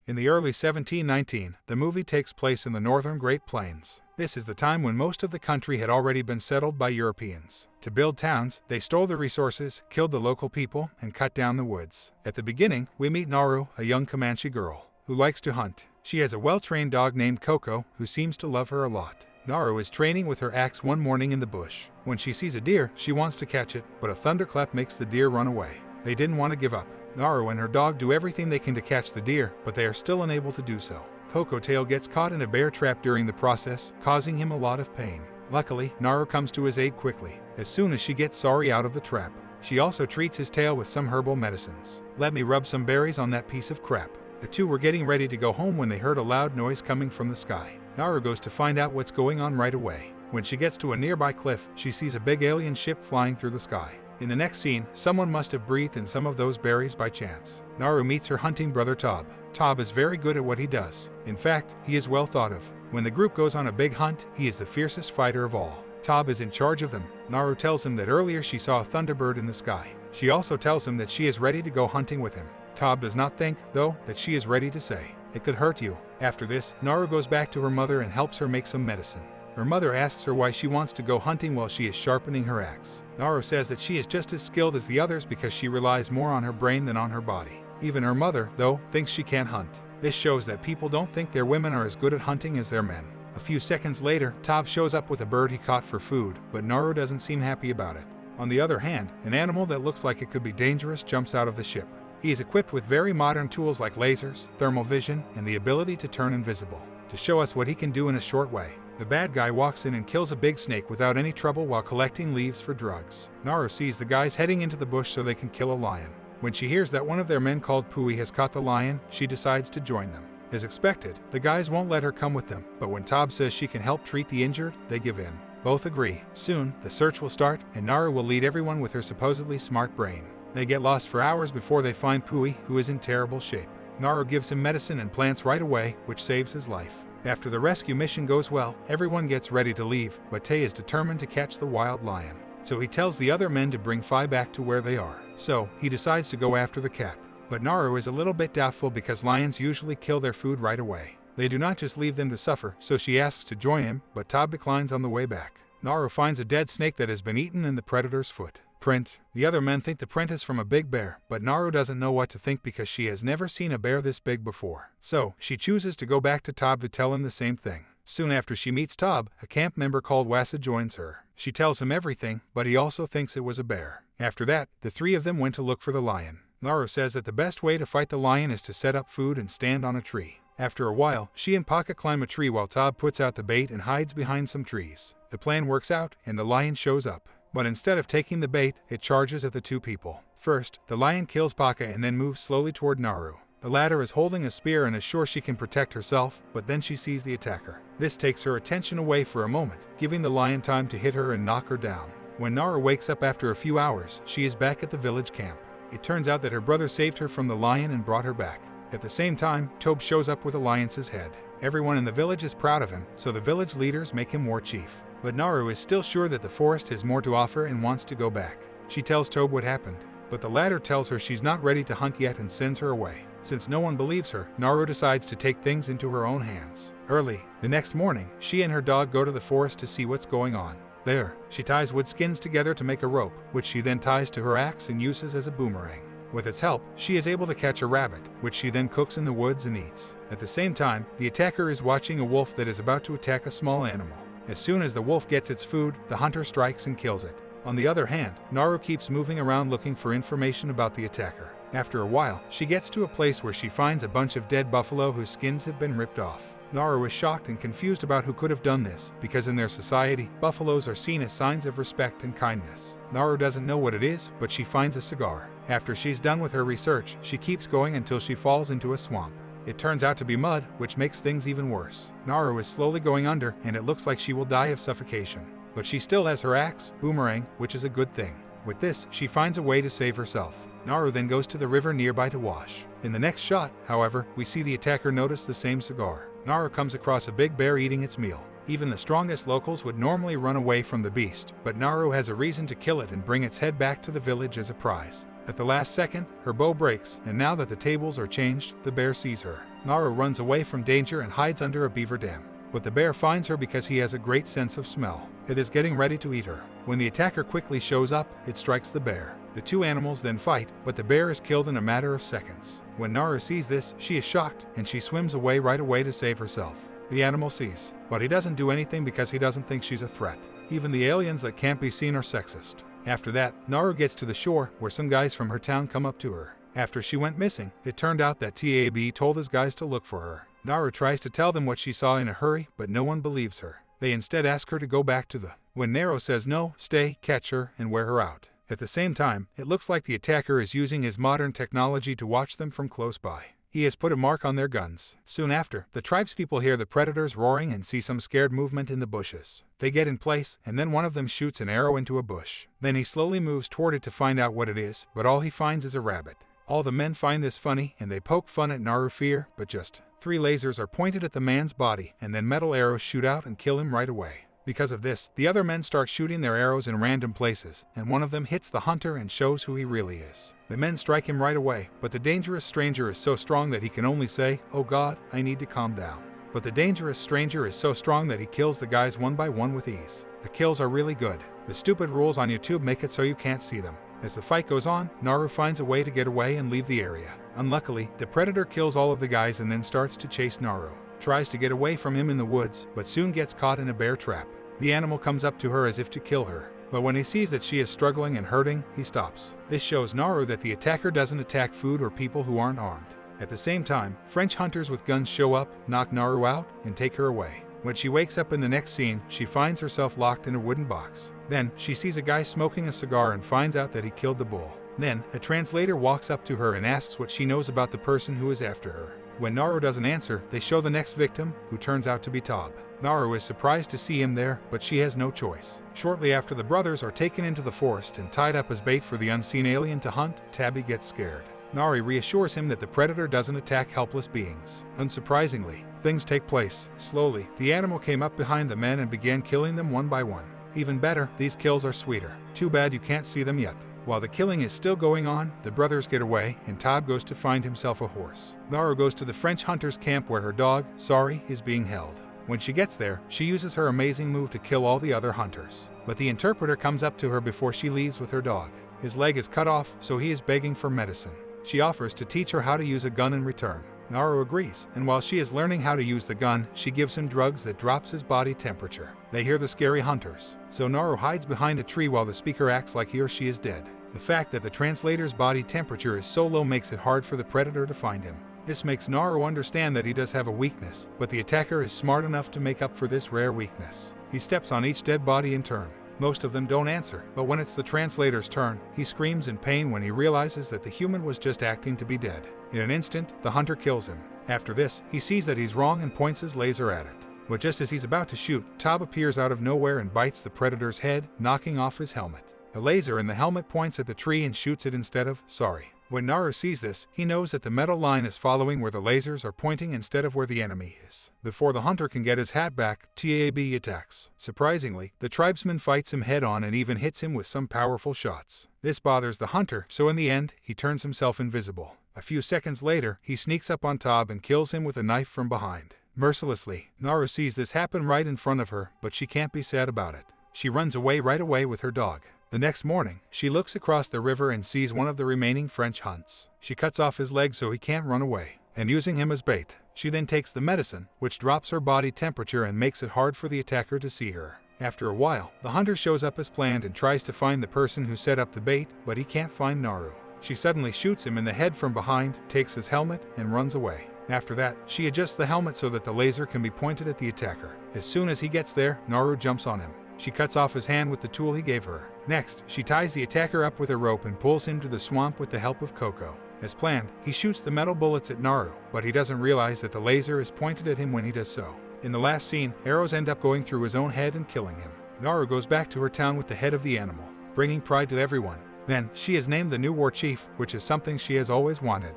In the early 1719, the movie takes place in the northern Great Plains. This is the time when most of the country had already been settled by Europeans. To build towns, they stole the resources, killed the local people, and cut down the woods. At the beginning, we meet Naru, a young Comanche girl, who likes to hunt. She has a well-trained dog named Coco, who seems to love her a lot. Naru is training with her axe one morning in the bush. When she sees a deer, she wants to catch it, but a thunderclap makes the deer run away. They didn't want to give up. Naru and her dog do everything they can to catch the deer, but they are still unable to do so. Coco Tail gets caught in a bear trap during the process, causing him a lot of pain. Luckily, Naru comes to his aid quickly, as soon as she gets Sari out of the trap. She also treats his tail with some herbal medicines. "Let me rub some berries on that piece of crap." The two were getting ready to go home when they heard a loud noise coming from the sky. Naru goes to find out what's going on right away. When she gets to a nearby cliff, she sees a big alien ship flying through the sky. In the next scene, someone must have breathed in some of those berries by chance. Naru meets her hunting brother Tob. Tob is very good at what he does. In fact, he is well thought of. When the group goes on a big hunt, he is the fiercest fighter of all. Tob is in charge of them. Naru tells him that earlier she saw a thunderbird in the sky. She also tells him that she is ready to go hunting with him. Tob does not think, though, that she is ready to say, "It could hurt you." After this, Naru goes back to her mother and helps her make some medicine. Her mother asks her why she wants to go hunting while she is sharpening her axe. Naru says that she is just as skilled as the others because she relies more on her brain than on her body. Even her mother, though, thinks she can't hunt. This shows that people don't think their women are as good at hunting as their men. A few seconds later, Tob shows up with a bird he caught for food, but Naru doesn't seem happy about it. On the other hand, an animal that looks like it could be dangerous jumps out of the ship. He is equipped with very modern tools like lasers, thermal vision, and the ability to turn invisible, to show us what he can do in a short way. The bad guy walks in and kills a big snake without any trouble while collecting leaves for drugs. Naru sees the guys heading into the bush so they can kill a lion. When she hears that one of their men called Pui has caught the lion, she decides to join them. As expected, the guys won't let her come with them, but when Tob says she can help treat the injured, they give in. Both agree. Soon, the search will start, and Naru will lead everyone with her supposedly smart brain. They get lost for hours before they find Pui, who is in terrible shape. Naru gives him medicine and plants right away, which saves his life. After the rescue mission goes well, everyone gets ready to leave, but Tay is determined to catch the wild lion. So he tells the other men to bring Phi back to where they are. So, he decides to go after the cat. But Naru is a little bit doubtful because lions usually kill their food right away. They do not just leave them to suffer, so she asks to join him, but Tob declines on the way back. Naru finds a dead snake that has been eaten in the predator's foot. Print. The other men think the print is from a big bear, but Naru doesn't know what to think because she has never seen a bear this big before. So, she chooses to go back to Tob to tell him the same thing. Soon after she meets Tob, a camp member called Wassa joins her. She tells him everything, but he also thinks it was a bear. After that, the three of them went to look for the lion. Naru says that the best way to fight the lion is to set up food and stand on a tree. After a while, she and Paka climb a tree while Tob puts out the bait and hides behind some trees. The plan works out, and the lion shows up. But instead of taking the bait, it charges at the two people. First, the lion kills Paka and then moves slowly toward Naru. The latter is holding a spear and is sure she can protect herself, but then she sees the attacker. This takes her attention away for a moment, giving the lion time to hit her and knock her down. When Naru wakes up after a few hours, she is back at the village camp. It turns out that her brother saved her from the lion and brought her back. At the same time, Tob shows up with Alliance's head. Everyone in the village is proud of him, so the village leaders make him war chief. But Naru is still sure that the forest has more to offer and wants to go back. She tells Tob what happened, but the latter tells her she's not ready to hunt yet and sends her away. Since no one believes her, Naru decides to take things into her own hands. Early the next morning, she and her dog go to the forest to see what's going on. There, she ties wood skins together to make a rope, which she then ties to her axe and uses as a boomerang. With its help, she is able to catch a rabbit, which she then cooks in the woods and eats. At the same time, the attacker is watching a wolf that is about to attack a small animal. As soon as the wolf gets its food, the hunter strikes and kills it. On the other hand, Naru keeps moving around looking for information about the attacker. After a while, she gets to a place where she finds a bunch of dead buffalo whose skins have been ripped off. Naru is shocked and confused about who could have done this, because in their society, buffaloes are seen as signs of respect and kindness. Naru doesn't know what it is, but she finds a cigar. After she's done with her research, she keeps going until she falls into a swamp. It turns out to be mud, which makes things even worse. Naru is slowly going under, and it looks like she will die of suffocation. But she still has her axe, boomerang, which is a good thing. With this, she finds a way to save herself. Naru then goes to the river nearby to wash. In the next shot, however, we see the attacker notice the same cigar. Naru comes across a big bear eating its meal. Even the strongest locals would normally run away from the beast, but Naru has a reason to kill it and bring its head back to the village as a prize. At the last second, her bow breaks, and now that the tables are changed, the bear sees her. Naru runs away from danger and hides under a beaver dam. But the bear finds her because he has a great sense of smell. It is getting ready to eat her. When the attacker quickly shows up, it strikes the bear. The two animals then fight, but the bear is killed in a matter of seconds. When Naru sees this, she is shocked, and she swims away right away to save herself. The animal sees, but he doesn't do anything because he doesn't think she's a threat. Even the aliens that can't be seen are sexist. After that, Naru gets to the shore, where some guys from her town come up to her. After she went missing, it turned out that Tab told his guys to look for her. Naru tries to tell them what she saw in a hurry, but no one believes her. They instead ask her to go back to the. When Naru says no, stay, catch her, and wear her out. At the same time, it looks like the attacker is using his modern technology to watch them from close by. He has put a mark on their guns. Soon after, the tribespeople hear the predators roaring and see some scared movement in the bushes. They get in place, and then one of them shoots an arrow into a bush. Then he slowly moves toward it to find out what it is, but all he finds is a rabbit. All the men find this funny, and they poke fun at Naru fear, but just 3 lasers are pointed at the man's body, and then metal arrows shoot out and kill him right away. Because of this, the other men start shooting their arrows in random places, and one of them hits the hunter and shows who he really is. The men strike him right away, but the dangerous stranger is so strong that he can only say, "Oh God, I need to calm down." But the dangerous stranger is so strong that he kills the guys one by one with ease. The kills are really good. The stupid rules on YouTube make it so you can't see them. As the fight goes on, Naru finds a way to get away and leave the area. Unluckily, the predator kills all of the guys and then starts to chase Naru. Tries to get away from him in the woods, but soon gets caught in a bear trap. The animal comes up to her as if to kill her. But when he sees that she is struggling and hurting, he stops. This shows Naru that the attacker doesn't attack food or people who aren't armed. At the same time, French hunters with guns show up, knock Naru out, and take her away. When she wakes up in the next scene, she finds herself locked in a wooden box. Then, she sees a guy smoking a cigar and finds out that he killed the bull. Then, a translator walks up to her and asks what she knows about the person who is after her. When Naru doesn't answer, they show the next victim, who turns out to be Tab. Naru is surprised to see him there, but she has no choice. Shortly after the brothers are taken into the forest and tied up as bait for the unseen alien to hunt, Tabby gets scared. Naru reassures him that the predator doesn't attack helpless beings. Unsurprisingly, things take place. Slowly, the animal came up behind the men and began killing them one by one. Even better, these kills are sweeter. Too bad you can't see them yet. While the killing is still going on, the brothers get away, and Tab goes to find himself a horse. Naru goes to the French hunter's camp where her dog, Sorry, is being held. When she gets there, she uses her amazing move to kill all the other hunters. But the interpreter comes up to her before she leaves with her dog. His leg is cut off, so he is begging for medicine. She offers to teach her how to use a gun in return. Naru agrees, and while she is learning how to use the gun, she gives him drugs that drops his body temperature. They hear the scary hunters, so Naru hides behind a tree while the speaker acts like he or she is dead. The fact that the translator's body temperature is so low makes it hard for the predator to find him. This makes Naru understand that he does have a weakness, but the attacker is smart enough to make up for this rare weakness. He steps on each dead body in turn. Most of them don't answer, but when it's the translator's turn, he screams in pain when he realizes that the human was just acting to be dead. In an instant, the hunter kills him. After this, he sees that he's wrong and points his laser at it. But just as he's about to shoot, Tab appears out of nowhere and bites the predator's head, knocking off his helmet. A laser in the helmet points at the tree and shoots it instead of Sorry. When Naru sees this, he knows that the metal line is following where the lasers are pointing instead of where the enemy is. Before the hunter can get his hat back, Tab attacks. Surprisingly, the tribesman fights him head-on and even hits him with some powerful shots. This bothers the hunter, so in the end, he turns himself invisible. A few seconds later, he sneaks up on Tab and kills him with a knife from behind. Mercilessly, Naru sees this happen right in front of her, but she can't be sad about it. She runs away right away with her dog. The next morning, she looks across the river and sees one of the remaining French hunts. She cuts off his leg so he can't run away, and using him as bait, she then takes the medicine, which drops her body temperature and makes it hard for the attacker to see her. After a while, the hunter shows up as planned and tries to find the person who set up the bait, but he can't find Naru. She suddenly shoots him in the head from behind, takes his helmet, and runs away. After that, she adjusts the helmet so that the laser can be pointed at the attacker. As soon as he gets there, Naru jumps on him. She cuts off his hand with the tool he gave her. Next, she ties the attacker up with a rope and pulls him to the swamp with the help of Coco. As planned, he shoots the metal bullets at Naru, but he doesn't realize that the laser is pointed at him when he does so. In the last scene, arrows end up going through his own head and killing him. Naru goes back to her town with the head of the animal, bringing pride to everyone. Then, she is named the new war chief, which is something she has always wanted.